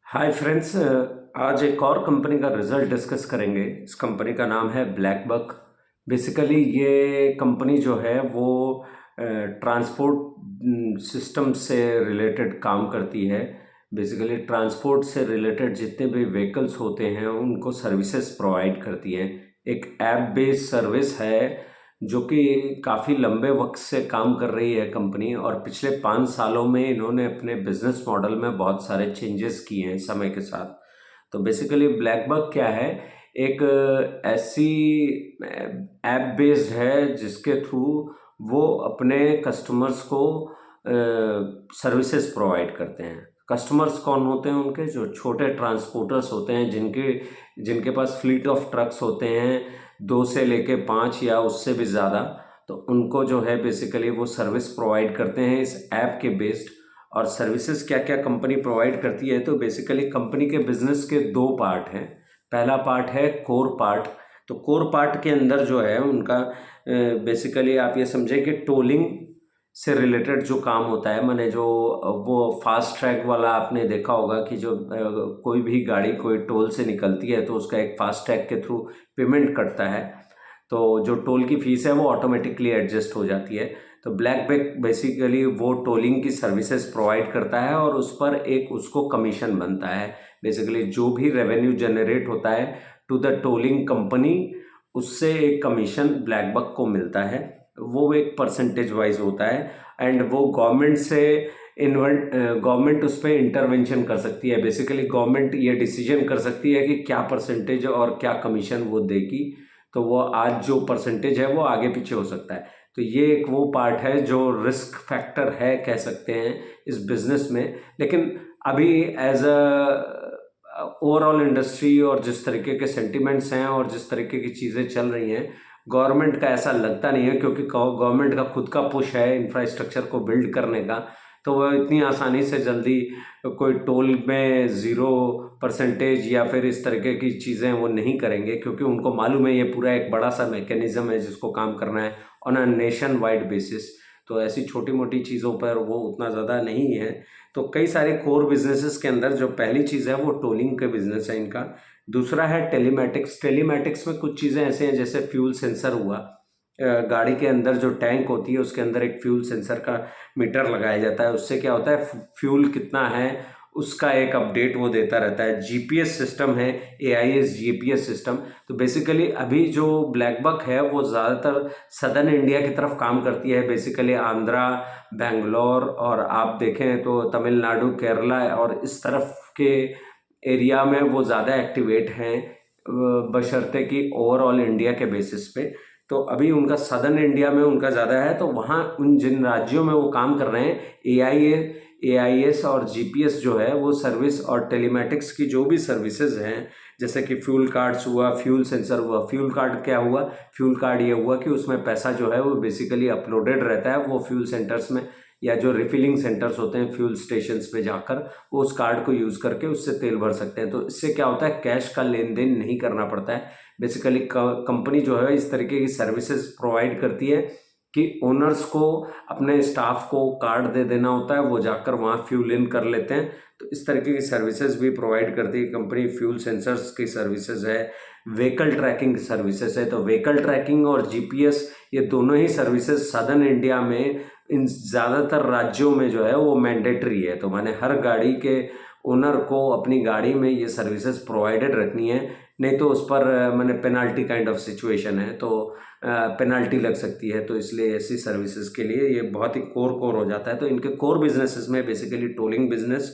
Hi friends, आज एक और कंपनी का रिजल्ट डिस्कस करेंगे। इस कंपनी का नाम है ब्लैकबक। बेसिकली ये कंपनी जो है वो ट्रांसपोर्ट सिस्टम से रिलेटेड काम करती है। बेसिकली ट्रांसपोर्ट से रिलेटेड जितने भी व्हीकल्स होते हैं उनको सर्विसेज प्रोवाइड करती है। एक ऐप बेस्ड सर्विस है जो कि काफ़ी लंबे वक्त से काम कर रही है कंपनी, और पिछले 5 सालों में इन्होंने अपने बिजनेस मॉडल में बहुत सारे चेंजेस किए हैं समय के साथ। तो बेसिकली ब्लैकबक क्या है, एक ऐसी ऐप बेस्ड है जिसके थ्रू वो अपने कस्टमर्स को सर्विसेज प्रोवाइड करते हैं। कस्टमर्स कौन होते हैं? उनके जो छोटे ट्रांसपोर्टर्स होते हैं, जिनके जिनके पास फ्लीट ऑफ ट्रक्स होते हैं, 2 से लेके 5 या उससे भी ज़्यादा। तो उनको जो है बेसिकली वो सर्विस प्रोवाइड करते हैं इस ऐप के बेस्ड। और सर्विसेज क्या क्या कंपनी प्रोवाइड करती है, तो बेसिकली कंपनी के बिजनेस के 2 पार्ट हैं। पहला पार्ट है कोर पार्ट। तो कोर पार्ट के अंदर जो है उनका बेसिकली आप ये समझें कि टोलिंग से रिलेटेड जो काम होता है, माने जो वो फास्ट ट्रैक वाला आपने देखा होगा कि जो कोई भी गाड़ी कोई टोल से निकलती है तो उसका एक फास्ट ट्रैक के थ्रू पेमेंट कटता है। तो जो टोल की फ़ीस है वो ऑटोमेटिकली एडजस्ट हो जाती है। तो ब्लैकबक बेसिकली वो टोलिंग की सर्विसेज प्रोवाइड करता है और उस पर एक उसको कमीशन बनता है। बेसिकली जो भी रेवेन्यू जनरेट होता है टू द टोलिंग कंपनी, उससे एक कमीशन ब्लैकबक को मिलता है। वो एक परसेंटेज वाइज होता है एंड वो गवर्नमेंट से गवर्नमेंट उस पर इंटरवेंशन कर सकती है। बेसिकली गवर्नमेंट ये डिसीजन कर सकती है कि क्या परसेंटेज और क्या कमीशन वो देगी। तो वो आज जो परसेंटेज है वो आगे पीछे हो सकता है। तो ये एक वो पार्ट है जो रिस्क फैक्टर है कह सकते हैं इस बिज़नेस में। लेकिन अभी एज अ ओवरऑल इंडस्ट्री और जिस तरीके के सेंटिमेंट्स हैं और जिस तरीके की चीज़ें चल रही हैं, गवर्नमेंट का ऐसा लगता नहीं है, क्योंकि गवर्नमेंट का खुद का पुश है इंफ्रास्ट्रक्चर को बिल्ड करने का। तो वह इतनी आसानी से जल्दी कोई टोल में 0% या फिर इस तरीके की चीज़ें वो नहीं करेंगे, क्योंकि उनको मालूम है ये पूरा एक बड़ा सा मैकेनिज्म है जिसको काम करना है on a nation wide basis. तो ऐसी छोटी मोटी चीज़ों पर वो उतना ज़्यादा नहीं है। तो कई सारे कोर बिजनेसेस के अंदर जो पहली चीज़ है वो टोलिंग का बिजनेस है इनका। दूसरा है टेलीमैटिक्स। टेलीमैटिक्स में कुछ चीज़ें ऐसे हैं जैसे फ्यूल सेंसर हुआ। गाड़ी के अंदर जो टैंक होती है उसके अंदर एक फ्यूल सेंसर का मीटर लगाया जाता है। उससे क्या होता है, फ्यूल कितना है उसका एक अपडेट वो देता रहता है। जीपीएस सिस्टम है, एआईएस जीपीएस सिस्टम। तो बेसिकली अभी जो ब्लैकबक है वो ज़्यादातर सदर्न इंडिया की तरफ काम करती है। बेसिकली आंध्रा, बेंगलोर और आप देखें तो तमिलनाडु, केरला और इस तरफ के एरिया में वो ज़्यादा एक्टिवेट हैं, बशर्ते कि ओवरऑल इंडिया के बेसिस पे। तो अभी उनका सदर्न इंडिया में उनका ज़्यादा है। तो वहाँ उन जिन राज्यों में वो काम कर रहे हैं, एआईएस और जीपीएस जो है वो सर्विस और टेलीमैटिक्स की जो भी सर्विसेज हैं, जैसे कि फ्यूल कार्ड्स हुआ, फ्यूल सेंसर हुआ। फ्यूल कार्ड क्या हुआ? फ्यूल कार्ड ये हुआ कि उसमें पैसा जो है वो बेसिकली अपलोडेड रहता है वो फ्यूल सेंटर्स में, या जो रिफिलिंग सेंटर्स होते हैं फ्यूल स्टेशंस पे जाकर वो उस कार्ड को यूज़ करके उससे तेल भर सकते हैं। तो इससे क्या होता है, कैश का लेन देन नहीं करना पड़ता है। बेसिकली कंपनी जो है इस तरीके की सर्विसेज प्रोवाइड करती है कि ओनर्स को अपने स्टाफ को कार्ड दे देना होता है, वो जाकर वहाँ फ्यूल इन कर लेते हैं। तो इस तरीके की सर्विसेज भी प्रोवाइड करती है कंपनी। फ्यूल सेंसर्स की सर्विसेज है, व्हीकल ट्रैकिंग सर्विसेज है। तो व्हीकल ट्रैकिंग और जीपीएस ये दोनों ही सर्विसेज सदर्न इंडिया में इन ज़्यादातर राज्यों में जो है वो मैंडेटरी है। तो माने हर गाड़ी के ओनर को अपनी गाड़ी में ये सर्विसेज प्रोवाइडेड रखनी है, नहीं तो उस पर माने पेनाल्टी काइंड ऑफ सिचुएशन है, तो पेनाल्टी लग सकती है। तो इसलिए ऐसी सर्विसेज के लिए ये बहुत ही कोर हो जाता है। तो इनके कोर बिजनेसेस में बेसिकली टोलिंग बिजनेस,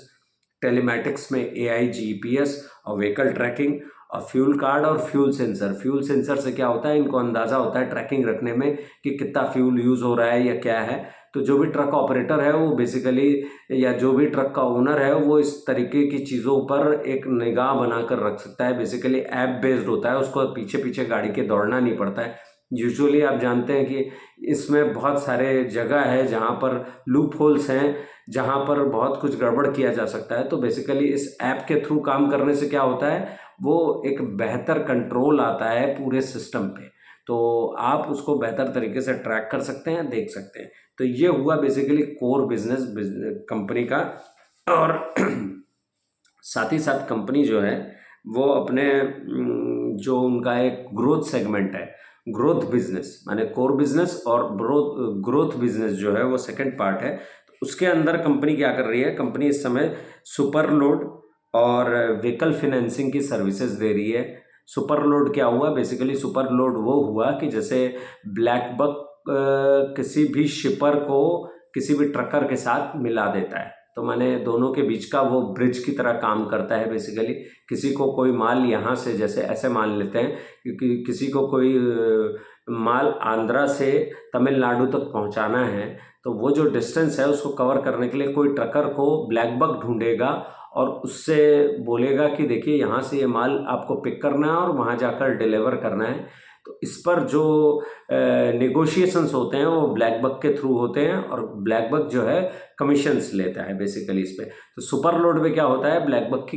टेलीमैटिक्स में एआई जीपीएस और व्हीकल ट्रैकिंग, और फ्यूल कार्ड और फ्यूल सेंसर। फ्यूल सेंसर से क्या होता है, इनको अंदाज़ा होता है ट्रैकिंग रखने में कि कितना फ्यूल यूज़ हो रहा है या क्या है। तो जो भी ट्रक ऑपरेटर है वो बेसिकली, या जो भी ट्रक का ओनर है वो इस तरीके की चीज़ों पर एक निगाह बनाकर रख सकता है। बेसिकली ऐप बेस्ड होता है, उसको पीछे पीछे गाड़ी के दौड़ना नहीं पड़ता है। यूजुअली आप जानते हैं कि इसमें बहुत सारे जगह है जहाँ पर लूप होल्स हैं, जहाँ पर बहुत कुछ गड़बड़ किया जा सकता है। तो बेसिकली इस ऐप के थ्रू काम करने से क्या होता है, वो एक बेहतर कंट्रोल आता है पूरे सिस्टम पे। तो आप उसको बेहतर तरीके से ट्रैक कर सकते हैं, देख सकते हैं। तो ये हुआ बेसिकली कोर बिजनेस कंपनी का। और साथ ही साथ कंपनी जो है वो अपने जो उनका एक ग्रोथ सेगमेंट है, ग्रोथ बिजनेस माने कोर बिजनेस और ग्रोथ बिजनेस जो है वो सेकंड पार्ट है। तो उसके अंदर कंपनी क्या कर रही है, कंपनी इस समय सुपर लोड और व्हीकल फिनेंसिंग की सर्विसेज दे रही है। सुपर लोड क्या हुआ, बेसिकली सुपर लोड वो हुआ कि जैसे ब्लैक बक किसी भी शिपर को किसी भी ट्रकर के साथ मिला देता है, तो माने दोनों के बीच का वो ब्रिज की तरह काम करता है। बेसिकली किसी को कोई माल यहाँ से, जैसे ऐसे मान लेते हैं क्योंकि किसी को कोई माल आंध्रा से तमिलनाडु तक पहुँचाना है, तो वो जो डिस्टेंस है उसको कवर करने के लिए कोई ट्रकर को ब्लैक बक ढूंढेगा और उससे बोलेगा कि देखिए यहाँ से ये माल आपको पिक करना है और वहाँ जाकर डिलीवर करना है। तो इस पर जो नेगोशिएशंस होते हैं वो ब्लैक बक के थ्रू होते हैं और ब्लैक बक जो है कमीशंस लेता है बेसिकली इस पे। तो सुपर लोड में क्या होता है, ब्लैक बक की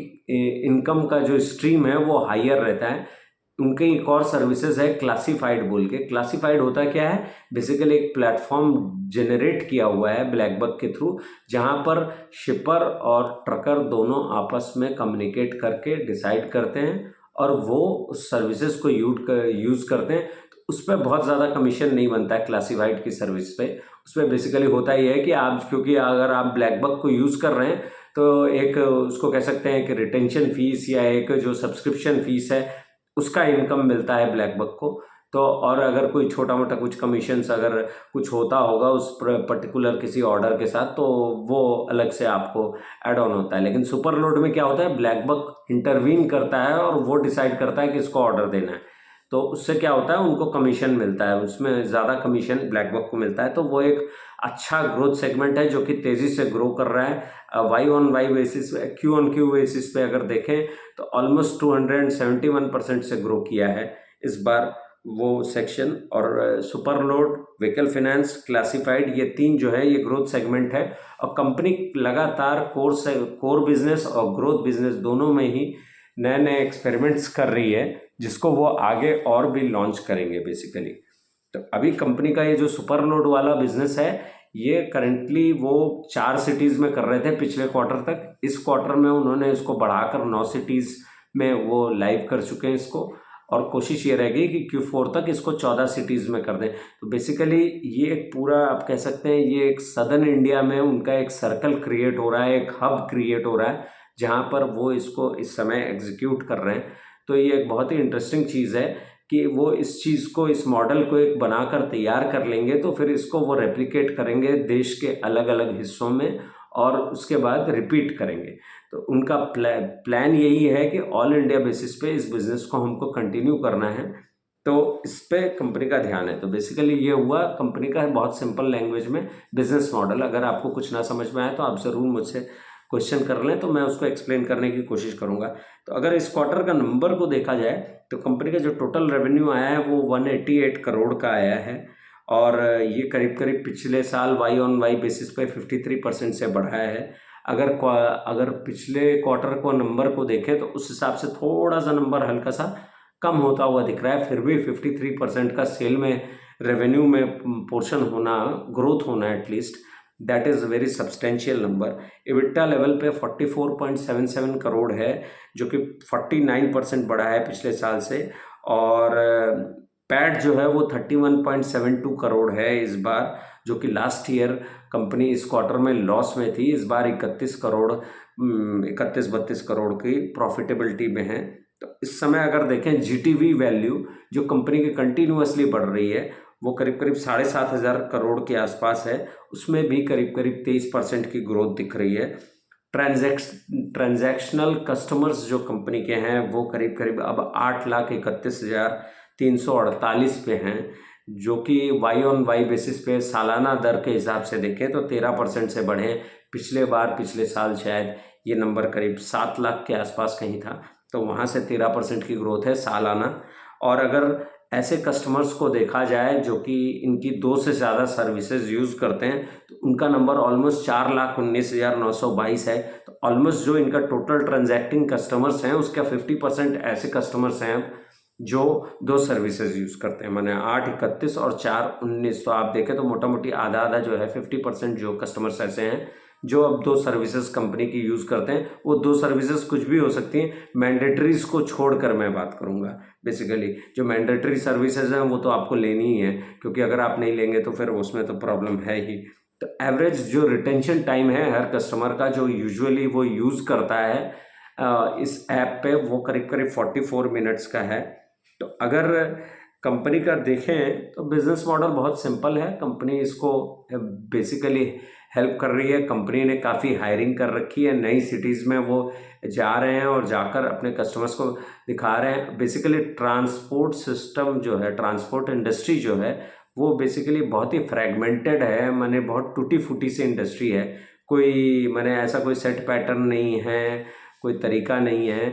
इनकम का जो स्ट्रीम है वो हायर रहता है। उनकी एक और सर्विसेज है क्लासिफाइड बोल के। क्लासिफाइड होता क्या है, बेसिकली एक प्लेटफॉर्म जनरेट किया हुआ है ब्लैक बक के थ्रू, जहां पर शिपर और ट्रकर दोनों आपस में कम्युनिकेट करके डिसाइड करते हैं और वो उस सर्विसेज को यूज़ करते हैं। तो उस पर बहुत ज़्यादा कमीशन नहीं बनता है क्लासिफाइड की सर्विस पे। उस पर बेसिकली होता ही है कि आप, क्योंकि अगर आप ब्लैक बक को यूज़ कर रहे हैं तो एक उसको कह सकते हैं कि रिटेंशन फीस या एक जो सब्सक्रिप्शन फीस है उसका इनकम मिलता है ब्लैक बक को। तो और अगर कोई छोटा मोटा कुछ कमीशंस अगर कुछ होता होगा उस पर्टिकुलर किसी ऑर्डर के साथ, तो वो अलग से आपको ऐड ऑन होता है। लेकिन सुपर लोड में क्या होता है, ब्लैक बक इंटरवीन करता है और वो डिसाइड करता है कि इसको ऑर्डर देना है। तो उससे क्या होता है, उनको कमीशन मिलता है, उसमें ज़्यादा कमीशन ब्लैक बक को मिलता है। तो वो एक अच्छा ग्रोथ सेगमेंट है जो कि तेज़ी से ग्रो कर रहा है। Y on Y basis, Q on Q basis पे अगर देखें तो ऑलमोस्ट 271% से ग्रो किया है इस बार वो सेक्शन। और super load, vehicle finance, classified, ये तीन जो है ये ग्रोथ सेगमेंट है। और कंपनी लगातार कोर बिजनेस और ग्रोथ बिजनेस दोनों में ही नए नए एक्सपेरिमेंट्स कर रही है, जिसको वो आगे और भी लॉन्च करेंगे बेसिकली। तो अभी कंपनी का ये जो सुपर लोड वाला बिजनेस है ये करंटली वो 4 सिटीज़ में कर रहे थे पिछले क्वार्टर तक। इस क्वार्टर में उन्होंने इसको बढ़ाकर 9 सिटीज़ में वो लाइव कर चुके हैं इसको, और कोशिश ये रहेगी कि Q4 तक इसको 14 सिटीज़ में कर दें। तो बेसिकली ये एक पूरा आप कह सकते हैं ये एक सदर्न इंडिया में उनका एक सर्कल क्रिएट हो रहा है, एक हब क्रिएट हो रहा है जहाँ पर वो इसको इस समय एग्जीक्यूट कर रहे हैं। तो ये एक बहुत ही इंटरेस्टिंग चीज़ है कि वो इस चीज़ को, इस मॉडल को एक बनाकर तैयार कर लेंगे तो फिर इसको वो रेप्लिकेट करेंगे देश के अलग अलग हिस्सों में और उसके बाद रिपीट करेंगे। तो उनका प्लान यही है कि ऑल इंडिया बेसिस पे इस बिज़नेस को हमको कंटिन्यू करना है। तो इस पे कंपनी का ध्यान है। तो बेसिकली ये हुआ कंपनी का बहुत सिंपल लैंग्वेज में बिजनेस मॉडल। अगर आपको कुछ ना समझ में आए तो आप ज़रूर मुझसे क्वेश्चन कर लें, तो मैं उसको एक्सप्लेन करने की कोशिश करूँगा। तो अगर इस क्वार्टर का नंबर को देखा जाए तो कंपनी का जो टोटल रेवेन्यू आया है वो 188 करोड़ का आया है, और ये करीब करीब पिछले साल वाई ऑन वाई बेसिस पे 53% से बढ़ा है। अगर पिछले क्वार्टर को नंबर को देखें तो उस हिसाब से थोड़ा सा नंबर हल्का सा कम होता हुआ दिख रहा है, फिर भी 53% का सेल में, रेवेन्यू में पोर्शन होना, ग्रोथ होना at least, that is very substantial number. EBITDA level पे 44.77 करोड़ है जो कि 49% बढ़ा है पिछले साल से। और पैट जो है वो 31.72 करोड़ है इस बार, जो कि लास्ट ईयर कंपनी इस क्वार्टर में लॉस में थी। इस बार 31-32 करोड़ की प्रॉफिटेबिलिटी में है। तो इस समय अगर देखें GTV वैल्यू जो कंपनी की कंटिन्यूअसली बढ़ रही है वो करीब करीब 7,500 करोड़ के आसपास है, उसमें भी करीब करीब 23% की ग्रोथ दिख रही है। ट्रांजैक्शनल कस्टमर्स जो कंपनी के हैं वो करीब करीब अब 8,31,348 पे हैं, जो कि वाई ऑन वाई बेसिस पे सालाना दर के हिसाब से देखें तो 13% से बढ़े। पिछले साल शायद ये नंबर करीब 7 लाख के आसपास कहीं था, तो वहाँ से 13% की ग्रोथ है सालाना। और अगर ऐसे कस्टमर्स को देखा जाए जो कि इनकी 2 से ज़्यादा सर्विसेज यूज़ करते हैं तो उनका नंबर ऑलमोस्ट 4,19,922 है। तो ऑलमोस्ट जो इनका टोटल ट्रांजैक्टिंग कस्टमर्स हैं उसका 50% ऐसे कस्टमर्स हैं जो 2 सर्विसेज यूज़ करते हैं, माने 8,31 और 4,19। तो आप देखें तो मोटा मोटी आधा आधा जो है 50% जो कस्टमर्स ऐसे हैं जो अब 2 सर्विसेज कंपनी की यूज़ करते हैं, वो 2 सर्विसेज कुछ भी हो सकती हैं, मैंडेटरीज़ को छोड़कर मैं बात करूँगा। बेसिकली जो मैंडेटरी सर्विसेज हैं वो तो आपको लेनी ही है, क्योंकि अगर आप नहीं लेंगे तो फिर उसमें तो प्रॉब्लम है ही। तो एवरेज जो रिटेंशन टाइम है हर कस्टमर का जो यूजुअली वो यूज़ करता है इस ऐप पे, वो करीब करीब 44 मिनट्स का है। तो अगर कंपनी का देखें तो बिज़नेस मॉडल बहुत सिंपल है। कंपनी इसको बेसिकली हेल्प कर रही है। कंपनी ने काफ़ी हायरिंग कर रखी है, नई सिटीज़ में वो जा रहे हैं और जाकर अपने कस्टमर्स को दिखा रहे हैं। बेसिकली ट्रांसपोर्ट सिस्टम जो है, ट्रांसपोर्ट इंडस्ट्री जो है, वो बेसिकली बहुत ही फ्रेगमेंटेड है, माने बहुत टूटी फूटी सी इंडस्ट्री है। कोई माने ऐसा कोई सेट पैटर्न नहीं है, कोई तरीका नहीं है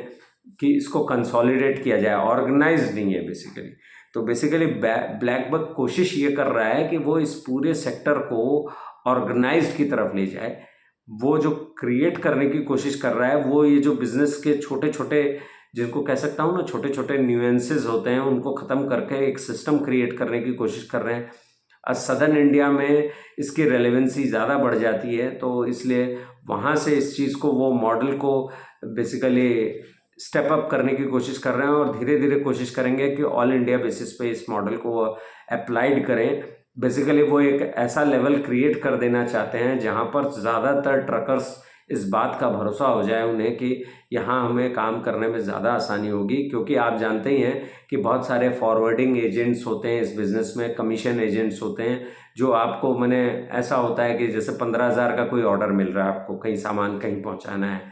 कि इसको कंसोलिडेट किया जाए, ऑर्गेनाइज नहीं है बेसिकली। तो बेसिकली ब्लैकबक कोशिश ये कर रहा है कि वो इस पूरे सेक्टर को ऑर्गेनाइज्ड की तरफ ले जाए। वो जो क्रिएट करने की कोशिश कर रहा है, वो ये जो बिज़नेस के छोटे छोटे, जिनको कह सकता हूँ ना, छोटे छोटे न्यूएंसेस होते हैं, उनको ख़त्म करके एक सिस्टम क्रिएट करने की कोशिश कर रहे हैं। सदर्न इंडिया में इसकी रेलेवेंसी ज़्यादा बढ़ जाती है, तो इसलिए वहाँ से इस चीज़ को, वो मॉडल को बेसिकली स्टेप अप करने की कोशिश कर रहे हैं और धीरे धीरे कोशिश करेंगे कि ऑल इंडिया बेसिस पे इस मॉडल को अप्लाइड करें। बेसिकली वो एक ऐसा लेवल क्रिएट कर देना चाहते हैं जहां पर ज़्यादातर ट्रकर्स इस बात का भरोसा हो जाए उन्हें कि यहाँ हमें काम करने में ज़्यादा आसानी होगी, क्योंकि आप जानते ही हैं कि बहुत सारे फॉरवर्डिंग एजेंट्स होते हैं इस बिज़नेस में, कमीशन एजेंट्स होते हैं, जो आपको मैंने ऐसा होता है कि जैसे 15,000 का कोई ऑर्डर मिल रहा है, आपको कहीं सामान कहीं पहुँचाना है,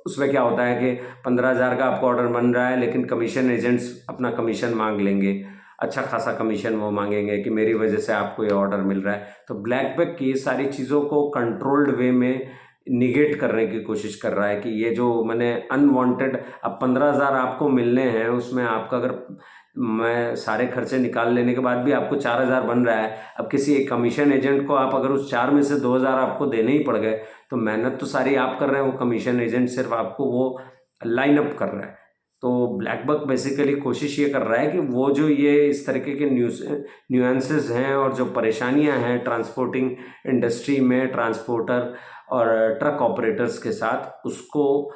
उसमें क्या होता है कि 15,000 का आपको ऑर्डर बन रहा है, लेकिन कमीशन एजेंट्स अपना कमीशन मांग लेंगे, अच्छा खासा कमीशन वो मांगेंगे कि मेरी वजह से आपको ये ऑर्डर मिल रहा है। तो ब्लैकबक ये सारी चीज़ों को कंट्रोल्ड वे में निगेट करने की कोशिश कर रहा है कि ये जो मैंने अनवांटेड, अब 15,000 आपको मिलने हैं, उसमें आपका अगर मैं सारे खर्चे निकाल लेने के बाद भी आपको 4,000 बन रहा है। अब किसी एक कमीशन एजेंट को आप अगर उस 4 में से 2,000 आपको देने ही पड़ गए, तो मेहनत तो सारी आप कर रहे हैं, वो कमीशन एजेंट सिर्फ आपको वो लाइन अप कर रहा है। तो ब्लैकबक बेसिकली कोशिश ये कर रहा है कि वो जो ये इस तरीके के न्यूएंसेस हैं और जो परेशानियां हैं ट्रांसपोर्टिंग इंडस्ट्री में ट्रांसपोर्टर और ट्रक ऑपरेटर्स के साथ, उसको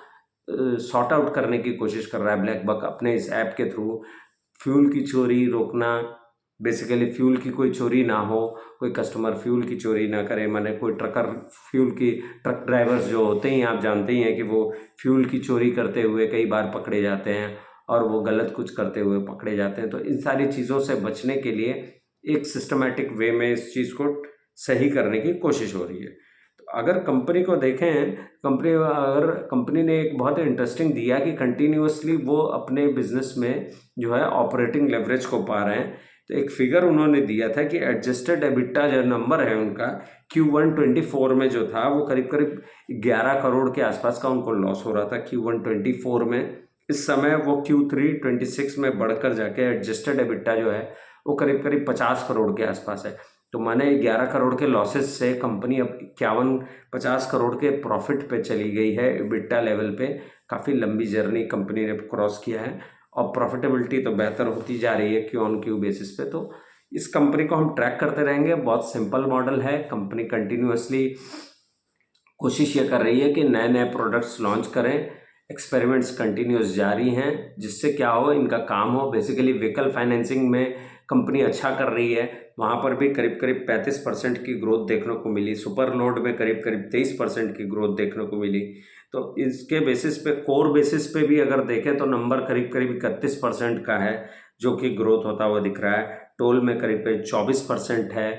सॉर्ट आउट करने की कोशिश कर रहा है ब्लैकबक अपने इस ऐप के थ्रू। फ्यूल की चोरी रोकना, बेसिकली फ्यूल की कोई चोरी ना हो, कोई कस्टमर फ्यूल की चोरी ना करे, माने कोई ट्रक ड्राइवर्स जो होते हैं, आप जानते ही हैं कि वो फ्यूल की चोरी करते हुए कई बार पकड़े जाते हैं और वो गलत कुछ करते हुए पकड़े जाते हैं। तो इन सारी चीज़ों से बचने के लिए एक सिस्टमेटिक वे में इस चीज़ को सही करने की कोशिश हो रही है। तो अगर कंपनी को देखें, कंपनी ने एक बहुत इंटरेस्टिंग दिया कि कंटिन्यूअसली वो अपने बिजनेस में जो है ऑपरेटिंग लेवरेज को पा रहे हैं। तो एक फिगर उन्होंने दिया था कि एडजस्टेड एबिटा जो नंबर है उनका Q1 24 में जो था, वो करीब करीब 11 करोड़ के आसपास का उनको लॉस हो रहा था Q1 24 में। इस समय वो Q3 26 में बढ़कर जाके एडजस्टेड एबिटा जो है वो करीब करीब 50 करोड़ के आसपास है। तो माने 11 करोड़ के लॉसेस से कंपनी अब 51-50 करोड़ के प्रॉफिट पे चली गई है, एबिटा लेवल पे। काफ़ी लंबी जर्नी कंपनी ने क्रॉस किया है और प्रॉफिटेबिलिटी तो बेहतर होती जा रही है क्यू ऑन क्यू बेसिस पे। तो इस कंपनी को हम ट्रैक करते रहेंगे। बहुत सिंपल मॉडल है। कंपनी कंटिन्यूअसली कोशिश ये कर रही है कि नए नए प्रोडक्ट्स लॉन्च करें, एक्सपेरिमेंट्स कंटिन्यूस जारी हैं, जिससे क्या हो, इनका काम हो। बेसिकली व्हीकल फाइनेंसिंग में कंपनी अच्छा कर रही है, वहाँ पर भी करीब करीब 35% की ग्रोथ देखने को मिली। सुपर लोड में करीब करीब 23% की ग्रोथ देखने को मिली। तो इसके बेसिस पे, कोर बेसिस पे भी अगर देखें तो नंबर करीब करीब 31% का है जो कि ग्रोथ होता हुआ दिख रहा है। टोल में करीब करीब 24% है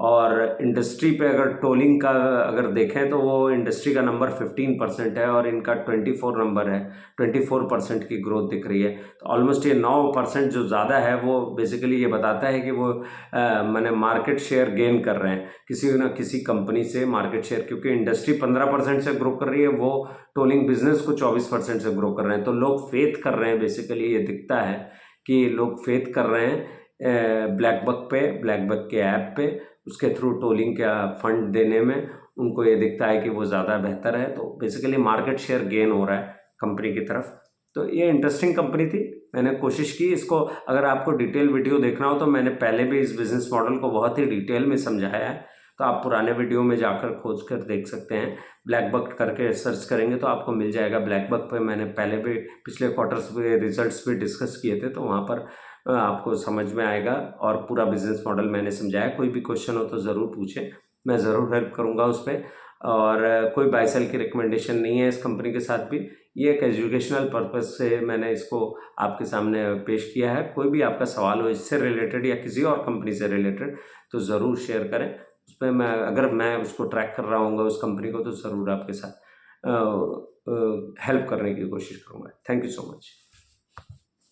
और इंडस्ट्री पे अगर टोलिंग का अगर देखें तो वो इंडस्ट्री का नंबर 15% है और इनका 24 नंबर है, 24% की ग्रोथ दिख रही है। तो ऑलमोस्ट ये 9% जो ज़्यादा है वो बेसिकली ये बताता है कि वो मैंने मार्केट शेयर गेन कर रहे हैं किसी न किसी कंपनी से मार्केट शेयर, क्योंकि इंडस्ट्री 15% से ग्रो कर रही है, वो टोलिंग बिजनेस को 24% से ग्रो कर रहे हैं। तो लोग फेथ कर रहे हैं, बेसिकली ये दिखता है कि लोग फेथ कर रहे हैं ब्लैकबक के ऐप पे, उसके थ्रू टोलिंग का फंड देने में उनको ये दिखता है कि वो ज़्यादा बेहतर है। तो बेसिकली मार्केट शेयर गेन हो रहा है कंपनी की तरफ। तो ये इंटरेस्टिंग कंपनी थी, मैंने कोशिश की इसको। अगर आपको डिटेल वीडियो देखना हो तो मैंने पहले भी इस बिज़नेस मॉडल को बहुत ही डिटेल में समझाया है, तो आप पुराने वीडियो में जाकर खोज कर देख सकते हैं। ब्लैकबक करके सर्च करेंगे तो आपको मिल जाएगा। ब्लैकबक पे मैंने पहले भी पिछले क्वार्टर्स के रिजल्ट्स भी डिस्कस किए थे, तो वहाँ पर आपको समझ में आएगा और पूरा बिजनेस मॉडल मैंने समझाया। कोई भी क्वेश्चन हो तो ज़रूर पूछें, मैं ज़रूर हेल्प करूँगा उस पर। और कोई बाय सेल की रिकमेंडेशन नहीं है इस कंपनी के साथ भी, ये एक एजुकेशनल पर्पज़ से मैंने इसको आपके सामने पेश किया है। कोई भी आपका सवाल हो इससे रिलेटेड या किसी और कंपनी से रिलेटेड तो ज़रूर शेयर करें। उस पर मैं अगर मैं उसको ट्रैक कर रहा हूँगा उस कंपनी को तो ज़रूर आपके साथ हेल्प करने की कोशिश करूँगा। Thank you so much.